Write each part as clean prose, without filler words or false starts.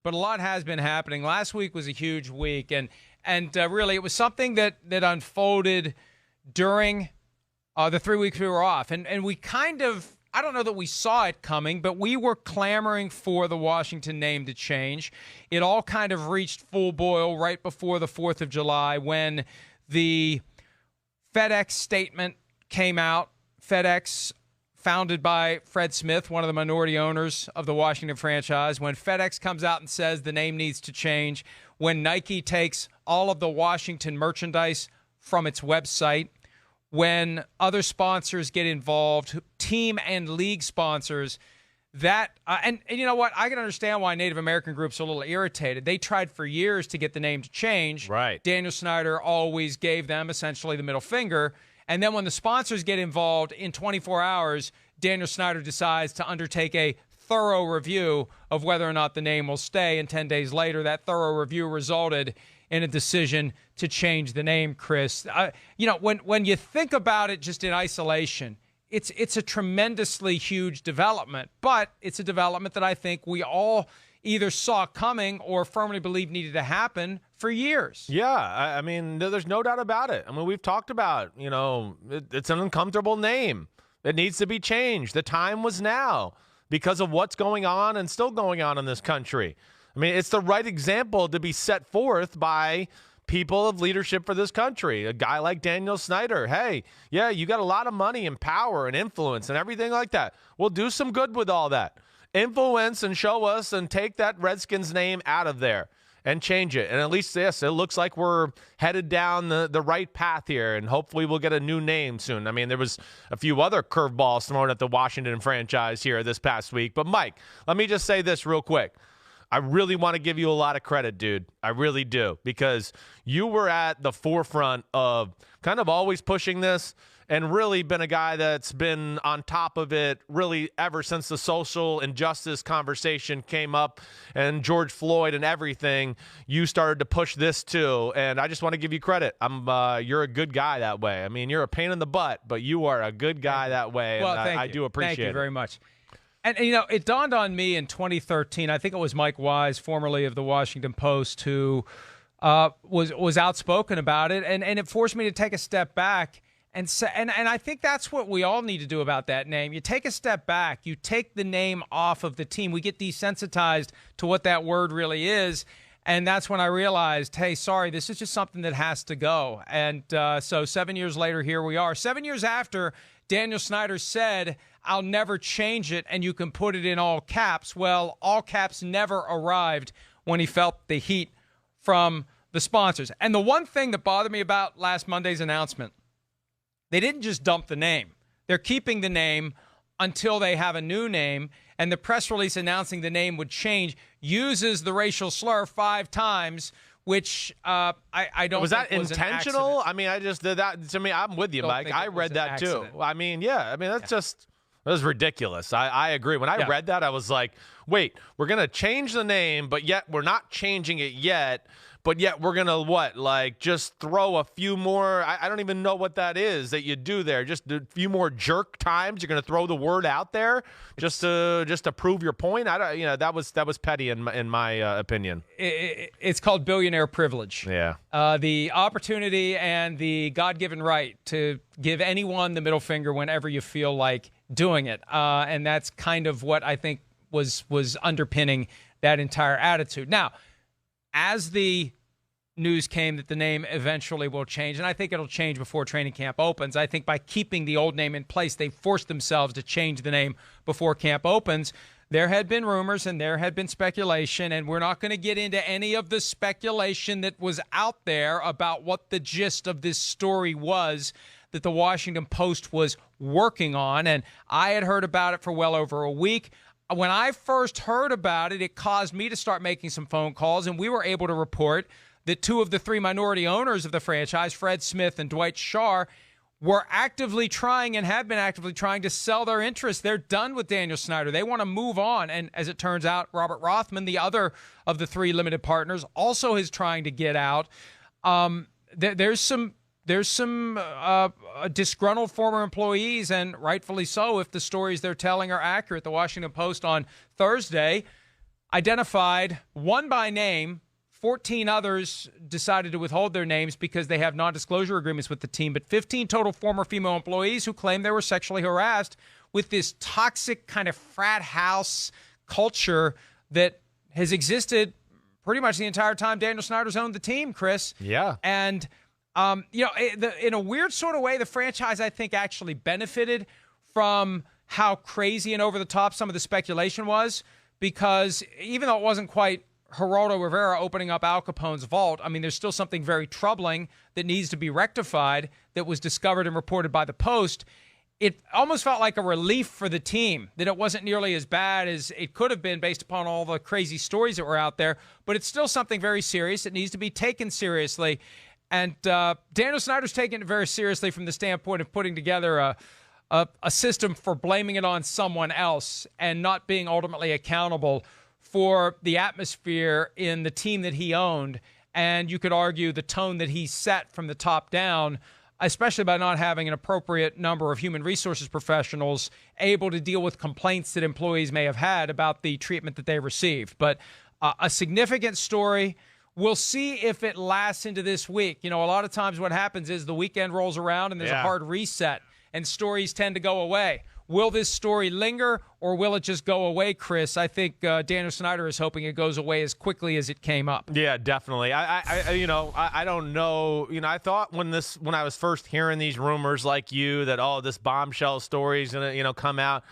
but a lot has been happening. Last week was a huge week, and really it was something that unfolded during the 3 weeks we were off. And we kind of, I don't know that we saw it coming, but we were clamoring for the Washington name to change. It all kind of reached full boil right before the 4th of July when the FedEx statement came out. FedEx, founded by Fred Smith, one of the minority owners of the Washington franchise. When FedEx comes out and says the name needs to change, when Nike takes all of the Washington merchandise from its website, when other sponsors get involved, team and league sponsors, that and you know what? I can understand why Native American groups are a little irritated. They tried for years to get the name to change. Right. Daniel Snyder always gave them essentially the middle finger. And then when the sponsors get involved, in 24 hours, Daniel Snyder decides to undertake a thorough review of whether or not the name will stay. And 10 days later, that thorough review resulted in a decision to change the name, Chris. When you think about it just in isolation, it's a tremendously huge development, but it's a development that I think we all either saw coming or firmly believe needed to happen for years. Yeah, I mean, there's no doubt about it. I mean, we've talked about, it's an uncomfortable name. It needs to be changed. The time was now because of what's going on and still going on in this country. I mean, it's the right example to be set forth by people of leadership for this country. A guy like Daniel Snyder. Hey, yeah, you got a lot of money and power and influence and everything like that. We'll do some good with all that. Influence and show us and take that Redskins name out of there and change it. And at least this, it looks like we're headed down the right path here, and hopefully we'll get a new name soon. I mean, there was a few other curveballs thrown at the Washington franchise here this past week. But, Mike, let me just say this real quick. I really want to give you a lot of credit, dude. I really do, because you were at the forefront of kind of always pushing this and really been a guy that's been on top of it really ever since the social injustice conversation came up and George Floyd and everything. You started to push this too, and I just want to give you credit. You're a good guy that way. I mean, you're a pain in the butt, but you are a good guy that way, well, and I do appreciate it. Thank you very much. And, it dawned on me in 2013, I think it was Mike Wise, formerly of the Washington Post, who was outspoken about it, and it forced me to take a step back. And I think that's what we all need to do about that name. You take a step back. You take the name off of the team. We get desensitized to what that word really is, and that's when I realized, hey, sorry, this is just something that has to go. And so 7 years later, here we are. 7 years after Daniel Snyder said, I'll never change it, and you can put it in all caps. Well, all caps never arrived when he felt the heat from the sponsors. And the one thing that bothered me about last Monday's announcement, they didn't just dump the name. They're keeping the name until they have a new name, and the press release announcing the name would change uses the racial slur 5 times, which I don't was think that was intentional? I mean, I just did that. To me, I'm with you, Mike. I read that too. I mean, yeah. I mean, that's just... That was ridiculous. I agree. When I read that, I was like, wait, we're going to change the name, but yet we're not changing it yet. But yet we're going to what? Like just throw a few more. I don't even know what that is that you do there. Just a few more jerk times. You're going to throw the word out there just to prove your point. That was petty in my opinion. It's called billionaire privilege. Yeah. The opportunity and the God-given right to give anyone the middle finger whenever you feel like doing it. And that's kind of what I think was underpinning that entire attitude. Now, as the news came that the name eventually will change, and I think it'll change before training camp opens, I think by keeping the old name in place, they forced themselves to change the name before camp opens. There had been rumors and there had been speculation, and we're not going to get into any of the speculation that was out there about what the gist of this story was that the Washington Post was working on, and I had heard about it for well over a week. When I first heard about it, it caused me to start making some phone calls, and we were able to report that 2 of the 3 minority owners of the franchise, Fred Smith and Dwight Scharr, were actively trying and have been actively trying to sell their interest. They're done with Daniel Snyder. They want to move on. And as it turns out, Robert Rothman, the other of the 3 limited partners, also is trying to get out. There's some disgruntled former employees, and rightfully so if the stories they're telling are accurate. The Washington Post on Thursday identified one by name. 14 others decided to withhold their names because they have non-disclosure agreements with the team, but 15 total former female employees who claim they were sexually harassed with this toxic kind of frat house culture that has existed pretty much the entire time Daniel Snyder's owned the team, Chris. Yeah. And, in a weird sort of way, the franchise, I think, actually benefited from how crazy and over the top some of the speculation was, because even though it wasn't quite Geraldo Rivera opening up Al Capone's vault, I mean, there's still something very troubling that needs to be rectified that was discovered and reported by the Post. It almost felt like a relief for the team that it wasn't nearly as bad as it could have been based upon all the crazy stories that were out there, but it's still something very serious. It needs to be taken seriously. And Daniel Snyder's taking it very seriously from the standpoint of putting together a system for blaming it on someone else and not being ultimately accountable for the atmosphere in the team that he owned. And you could argue the tone that he set from the top down, especially by not having an appropriate number of human resources professionals able to deal with complaints that employees may have had about the treatment that they received. But a significant story. We'll see if it lasts into this week. You know, a lot of times what happens is the weekend rolls around and there's a hard reset and stories tend to go away. Will this story linger or will it just go away, Chris? I think Daniel Snyder is hoping it goes away as quickly as it came up. Yeah, definitely. I don't know. You know, I thought when I was first hearing these rumors like you that this bombshell story is going to, come out,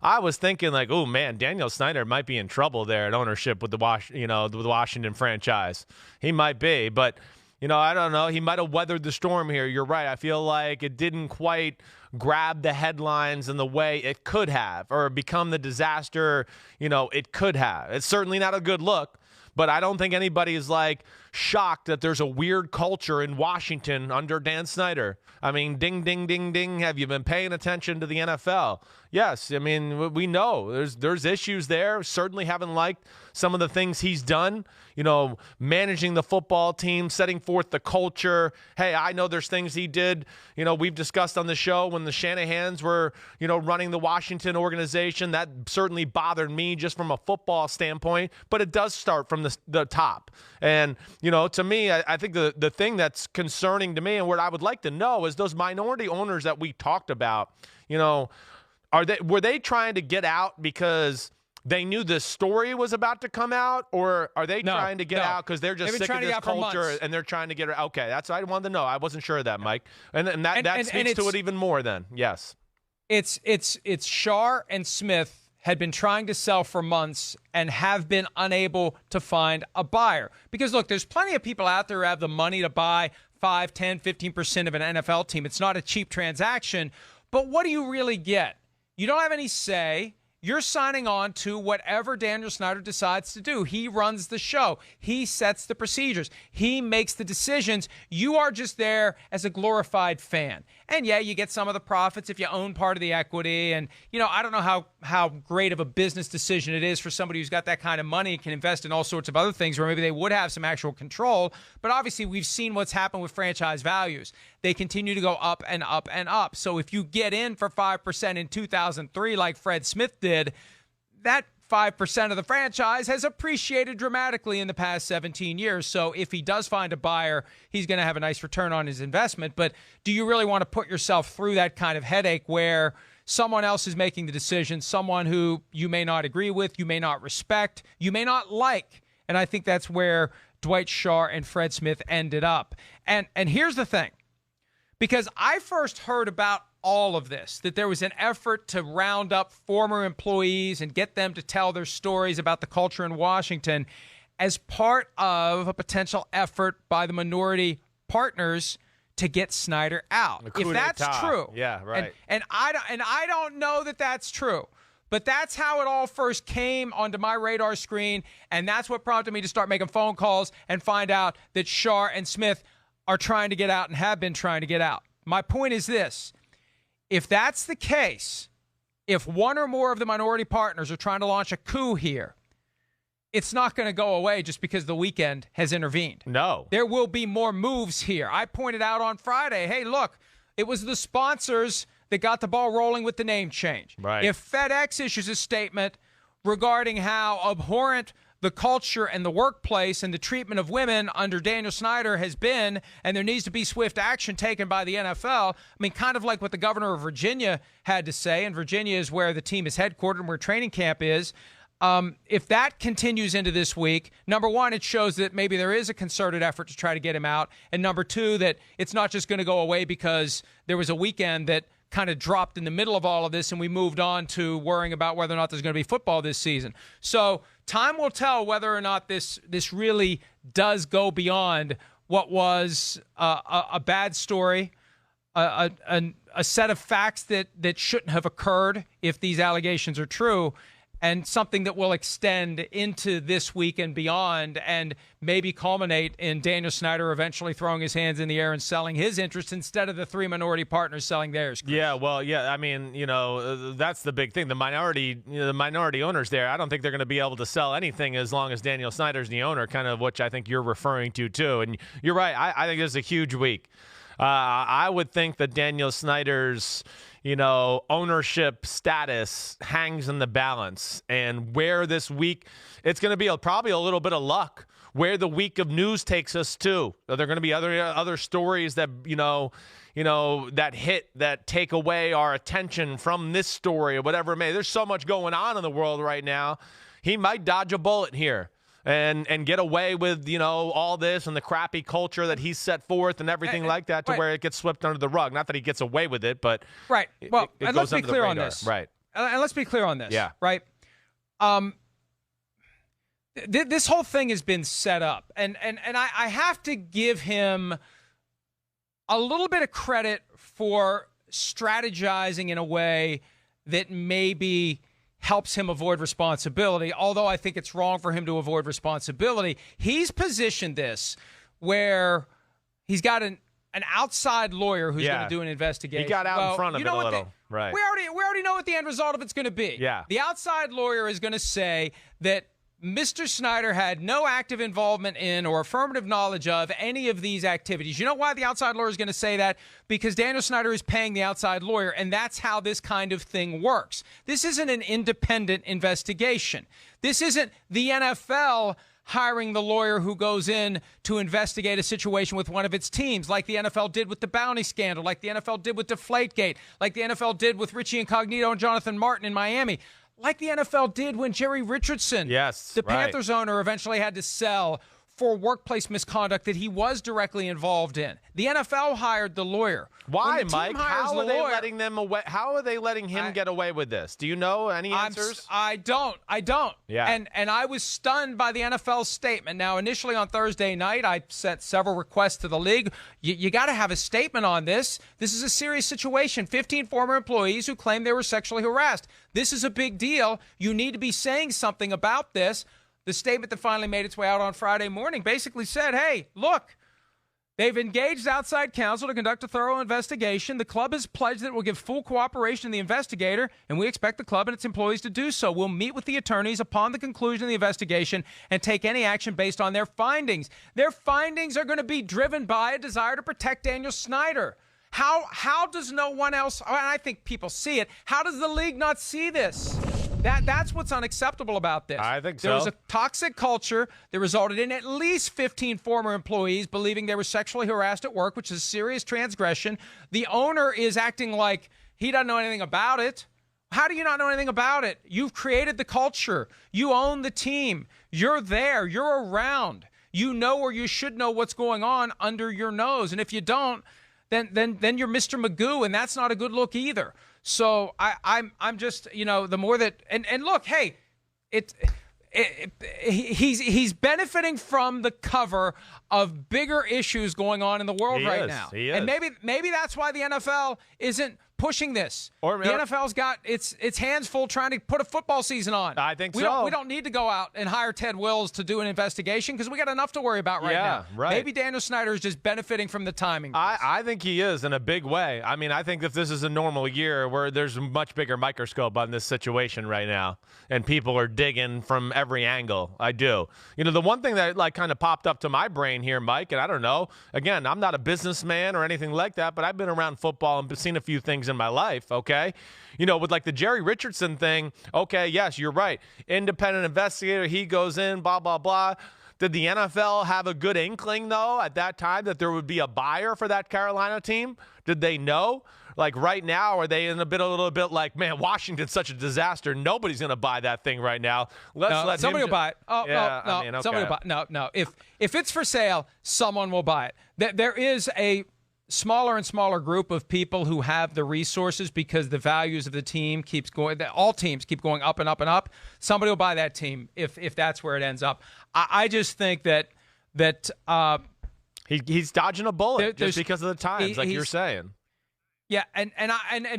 I was thinking like, oh man, Daniel Snyder might be in trouble there at ownership with the Washington franchise. He might be, but I don't know. He might have weathered the storm here. You're right. I feel like it didn't quite grab the headlines in the way it could have, or become the disaster, it could have. It's certainly not a good look, but I don't think anybody is like shocked that there's a weird culture in Washington under Dan Snyder. I mean, ding, ding, ding, ding. Have you been paying attention to the NFL? Yes. I mean, we know there's issues there. Certainly haven't liked some of the things he's done, managing the football team, setting forth the culture. Hey, I know there's things he did, we've discussed on the show when the Shanahans were, running the Washington organization. That certainly bothered me just from a football standpoint, but it does start from the top. And, to me, I think the thing that's concerning to me and what I would like to know is those minority owners that we talked about, were they trying to get out because they knew this story was about to come out, or are they trying to get out because they're just sick of this culture and they're trying to get her? Okay, that's what I wanted to know. I wasn't sure of that, Mike, and that speaks to it even more. Then, yes, it's Shar and Smith had been trying to sell for months and have been unable to find a buyer. Because, look, there's plenty of people out there who have the money to buy 5, 10, 15% of an NFL team. It's not a cheap transaction. But what do you really get? You don't have any say. You're signing on to whatever Daniel Snyder decides to do. He runs the show. He sets the procedures. He makes the decisions. You are just there as a glorified fan. And yeah, you get some of the profits if you own part of the equity. And, I don't know how great of a business decision it is for somebody who's got that kind of money and can invest in all sorts of other things where maybe they would have some actual control. But obviously, we've seen what's happened with franchise values. They continue to go up and up and up. So if you get in for 5% in 2003 like Fred Smith did, that 5% of the franchise has appreciated dramatically in the past 17 years. So if he does find a buyer, he's going to have a nice return on his investment. But do you really want to put yourself through that kind of headache where someone else is making the decision, someone who you may not agree with, you may not respect, you may not like? And I think that's where Dwight Shar and Fred Smith ended up. And here's the thing. Because I first heard about all of this, that there was an effort to round up former employees and get them to tell their stories about the culture in Washington as part of a potential effort by the minority partners to get Snyder out. If that's true. Yeah, right. And I don't know that that's true. But that's how it all first came onto my radar screen, and that's what prompted me to start making phone calls and find out that Shar and Smith are trying to get out and have been trying to get out. My point is this. If that's the case, if one or more of the minority partners are trying to launch a coup here, it's not going to go away just because the weekend has intervened. No. There will be more moves here. I pointed out on Friday, hey, look, it was the sponsors that got the ball rolling with the name change. Right. If FedEx issues a statement regarding how abhorrent the culture and the workplace and the treatment of women under Daniel Snyder has been, and there needs to be swift action taken by the NFL. I mean, kind of like what the governor of Virginia had to say, and Virginia is where the team is headquartered and where training camp is. If that continues into this week, number one, it shows that maybe there is a concerted effort to try to get him out. And number two, that it's not just going to go away because there was a weekend that kind of dropped in the middle of all of this and we moved on to worrying about whether or not there's going to be football this season. So time will tell whether or not this really does go beyond what was a bad story, a set of facts that shouldn't have occurred if these allegations are true, and something that will extend into this week and beyond and maybe culminate in Daniel Snyder eventually throwing his hands in the air and selling his interest instead of the three minority partners selling theirs. Chris. Yeah, well, yeah, I mean, that's the big thing. The minority owners there, I don't think they're going to be able to sell anything as long as Daniel Snyder's the owner, kind of which I think you're referring to too. And you're right. I think this is a huge week. I would think that Daniel Snyder's ownership status hangs in the balance, and where this week, it's going to be probably a little bit of luck where the week of news takes us to. Are there going to be other stories that, that take away our attention from this story or whatever it may? There's so much going on in the world right now. He might dodge a bullet here and get away with, all this and the crappy culture that he's set forth and everything like that to where it gets swept under the rug. Not that he gets away with it, but right. Well, it and goes let's be clear on this. Right. And let's be clear on this. Yeah. Right. This whole thing has been set up, and I have to give him a little bit of credit for strategizing in a way that maybe helps him avoid responsibility, although I think it's wrong for him to avoid responsibility. He's positioned this where he's got an outside lawyer who's going to do an investigation. He got out in front of it a little. Right. We already know what the end result of it's going to be. Yeah. The outside lawyer is going to say that Mr. Snyder had no active involvement in or affirmative knowledge of any of these activities. You know why the outside lawyer is going to say that? Because Daniel Snyder is paying the outside lawyer, and that's how this kind of thing works. This isn't an independent investigation. This isn't the NFL hiring the lawyer who goes in to investigate a situation with one of its teams, like the NFL did with the bounty scandal, like the NFL did with Deflategate, like the NFL did with Richie Incognito and Jonathan Martin in Miami. Like the NFL did when Jerry Richardson, the Panthers owner, eventually had to sell for workplace misconduct that he was directly involved in. The NFL hired the lawyer. Why, Mike? How are they letting them away? How are they letting him get away with this? Do you know any answers? I don't. Yeah. And I was stunned by the NFL's statement. Now, initially on Thursday night, I sent several requests to the league. You got to have a statement on this. This is a serious situation. 15 former employees who claim they were sexually harassed. This is a big deal. You need to be saying something about this. The statement that finally made its way out on Friday morning basically said, hey, look, they've engaged outside counsel to conduct a thorough investigation. The club has pledged that it will give full cooperation to the investigator, and we expect the club and its employees to do so. We'll meet with the attorneys upon the conclusion of the investigation and take any action based on their findings. Their findings are going to be driven by a desire to protect Daniel Snyder. How does no one else, and I think people see it, how does the league not see this? That's what's unacceptable about this. I think so. There was a toxic culture that resulted in at least 15 former employees believing they were sexually harassed at work, which is a serious transgression. The owner is acting like he doesn't know anything about it. How do you not know anything about it? You've created the culture. You own the team. You're there. You're around. You know, or you should know what's going on under your nose. And if you don't, then you're Mr. Magoo, and that's not a good look either. So I'm just, the more that, and look, hey, he's benefiting from the cover of bigger issues going on in the world right now. He is. And maybe that's why the NFL isn't pushing this. The NFL's got its hands full trying to put a football season on. I think so. We don't need to go out and hire Ted Wills to do an investigation because we got enough to worry about right now. Right. Maybe Daniel Snyder is just benefiting from the timing. I think he is in a big way. I mean, I think if this is a normal year where there's a much bigger microscope on this situation right now and people are digging from every angle, I do. The one thing that kind of popped up to my brain here, Mike, and I don't know, again, I'm not a businessman or anything like that, but I've been around football and seen a few things in my life, okay? You know, with like the Jerry Richardson thing, okay, yes, you're right. Independent investigator, he goes in, blah, blah, blah. Did the NFL have a good inkling, though, at that time that there would be a buyer for that Carolina team? Did they know? Like right now, are they in a little bit like, man, Washington's such a disaster. Nobody's going to buy that thing right now. Somebody will buy it. Oh, yeah, no. I mean, okay. Somebody will buy it. No. If it's for sale, someone will buy it. There is a smaller and smaller group of people who have the resources because the values of the team keeps going. All teams keep going up and up and up. Somebody will buy that team if that's where it ends up. I just think that he's dodging a bullet just because of the times, like you're saying. Yeah, and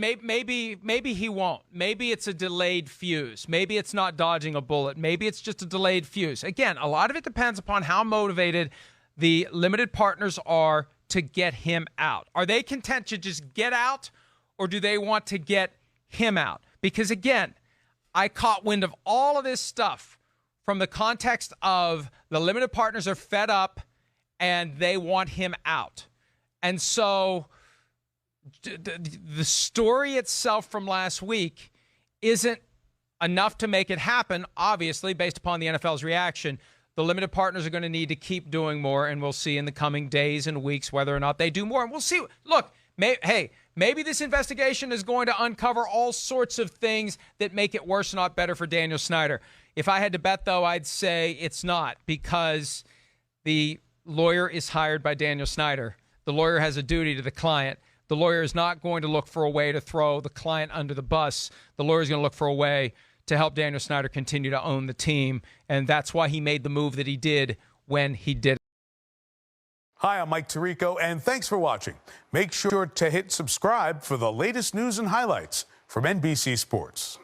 maybe he won't. Maybe it's a delayed fuse. Maybe it's not dodging a bullet. Maybe it's just a delayed fuse. Again, a lot of it depends upon how motivated the limited partners are to get him out. Are they content to just get out, or do they want to get him out? Because again, I caught wind of all of this stuff from the context of the limited partners are fed up and they want him out. And so the story itself from last week isn't enough to make it happen, obviously, based upon the NFL's reaction. The limited partners are going to need to keep doing more, and we'll see in the coming days and weeks whether or not they do more. And we'll see. Look, maybe this investigation is going to uncover all sorts of things that make it worse, not better for Daniel Snyder. If I had to bet, though, I'd say it's not, because the lawyer is hired by Daniel Snyder. The lawyer has a duty to the client. The lawyer is not going to look for a way to throw the client under the bus. The lawyer is going to look for a way to help Daniel Snyder continue to own the team, and that's why he made the move that he did when he did it. Hi, I'm Mike Tirico, and thanks for watching. Make sure to hit subscribe for the latest news and highlights from NBC Sports.